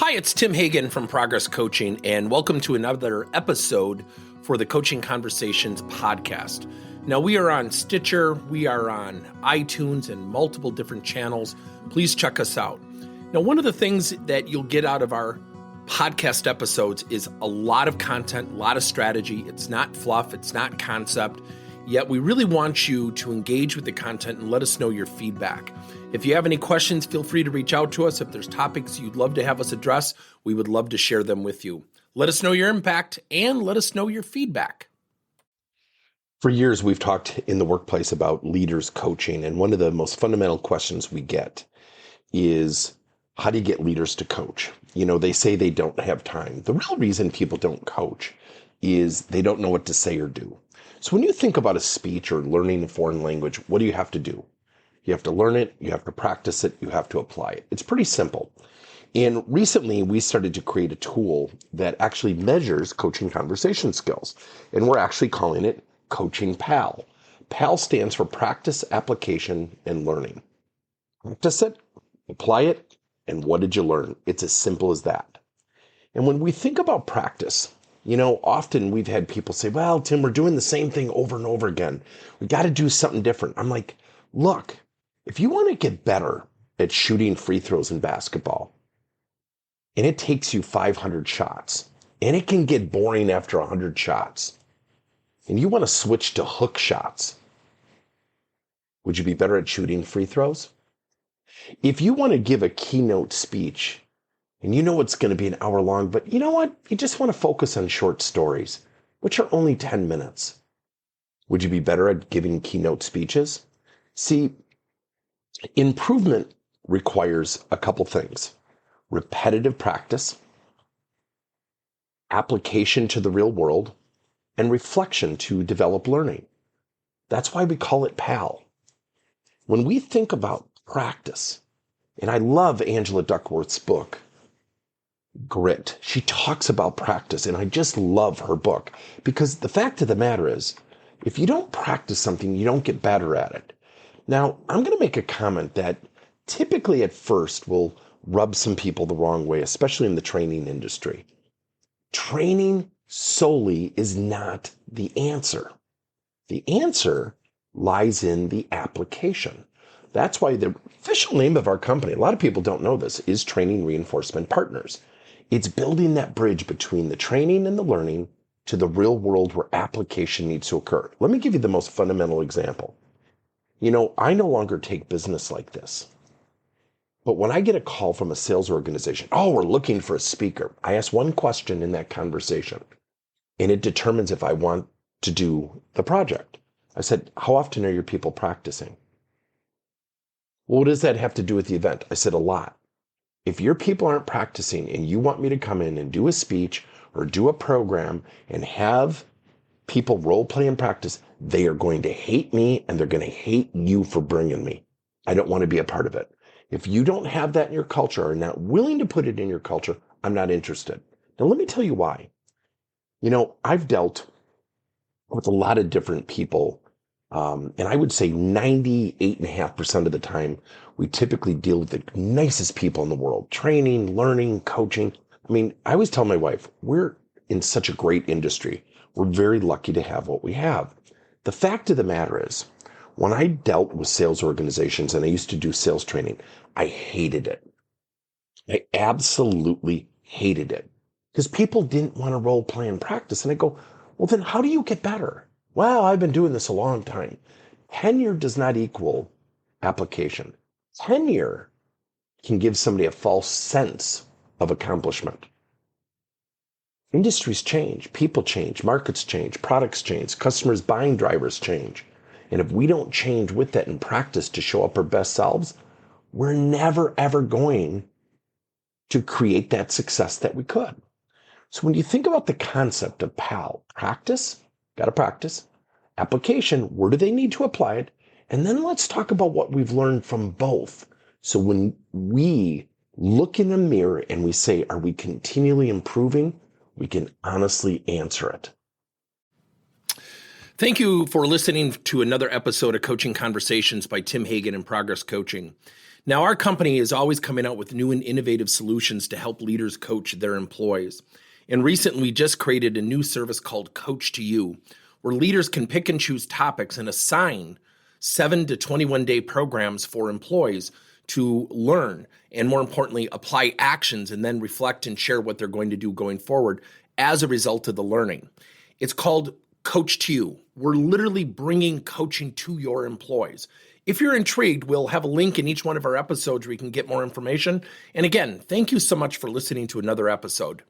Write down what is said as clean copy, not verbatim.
Hi, it's Tim Hagan from Progress Coaching, and welcome to another episode for the Coaching Conversations podcast. Now, we are on Stitcher, we are on iTunes, and multiple different channels. Please check us out. Now, one of the things that you'll get out of our podcast episodes is a lot of content, a lot of strategy. It's not fluff, it's not concept, yet we really want you to engage with the content and let us know your feedback. If you have any questions, feel free to reach out to us. If there's topics you'd love to have us address, we would love to share them with you. Let us know your impact and let us know your feedback. For years, we've talked in the workplace about leaders coaching, and one of the most fundamental questions we get is, how do you get leaders to coach? You know, they say they don't have time. The real reason people don't coach is they don't know what to say or do. So when you think about a speech or learning a foreign language, what do you have to do? You have to learn it, you have to practice it, you have to apply it. It's pretty simple. And recently, we started to create a tool that actually measures coaching conversation skills. And we're actually calling it Coaching PAL. PAL stands for Practice, Application, and Learning. Practice it, apply it, and what did you learn? It's as simple as that. And when we think about practice, you know, often we've had people say, well, Tim, we're doing the same thing over and over again. We got to do something different. I'm like, look, if you want to get better at shooting free throws in basketball, and it takes you 500 shots, and it can get boring after 100 shots, and you want to switch to hook shots, would you be better at shooting free throws? If you want to give a keynote speech, and you know it's going to be an hour long, but you know what? You just want to focus on short stories, which are only 10 minutes. Would you be better at giving keynote speeches? See, improvement requires a couple things: repetitive practice, application to the real world, and reflection to develop learning. That's why we call it PAL. When we think about practice, and I love Angela Duckworth's book, Grit. She talks about practice, and I just love her book because the fact of the matter is, if you don't practice something, you don't get better at it. Now, I'm going to make a comment that typically at first will rub some people the wrong way, especially in the training industry. Training solely is not the answer. The answer lies in the application. That's why the official name of our company, a lot of people don't know this, is Training Reinforcement Partners. It's building that bridge between the training and the learning to the real world where application needs to occur. Let me give you the most fundamental example. You know, I no longer take business like this. But when I get a call from a sales organization, oh, we're looking for a speaker, I ask one question in that conversation, and it determines if I want to do the project. I said, how often are your people practicing? Well, what does that have to do with the event? I said, a lot. If your people aren't practicing and you want me to come in and do a speech or do a program and have people role play and practice, they are going to hate me and they're going to hate you for bringing me. I don't want to be a part of it. If you don't have that in your culture or are not willing to put it in your culture, I'm not interested. Now, let me tell you why. You know, I've dealt with a lot of different people, and I would say 98.5% of the time, we typically deal with the nicest people in the world, training, learning, coaching. I mean, I always tell my wife, we're in such a great industry. We're very lucky to have what we have. The fact of the matter is, when I dealt with sales organizations and I used to do sales training, I hated it. I absolutely hated it because people didn't want to role play and practice. And I go, well, then how do you get better? Well, I've been doing this a long time. Tenure does not equal application. Tenure can give somebody a false sense of accomplishment. Industries change, people change, markets change, products change, customers' buying drivers change. And if we don't change with that and practice to show up our best selves, we're never, ever going to create that success that we could. So when you think about the concept of PAL, practice, got to practice, application, where do they need to apply it? And then let's talk about what we've learned from both. So when we look in the mirror and we say, are we continually improving? We can honestly answer it. Thank you for listening to another episode of Coaching Conversations by Tim Hagan and Progress Coaching. Now, our company is always coming out with new and innovative solutions to help leaders coach their employees. And recently, we just created a new service called Coach to You, where leaders can pick and choose topics and assign 7 to 21 day programs for employees to learn and, more importantly, apply actions and then reflect and share what they're going to do going forward as a result of the learning. It's called Coach to You. We're literally bringing coaching to your employees. If you're intrigued, we'll have a link in each one of our episodes where you can get more information. And again, thank you so much for listening to another episode.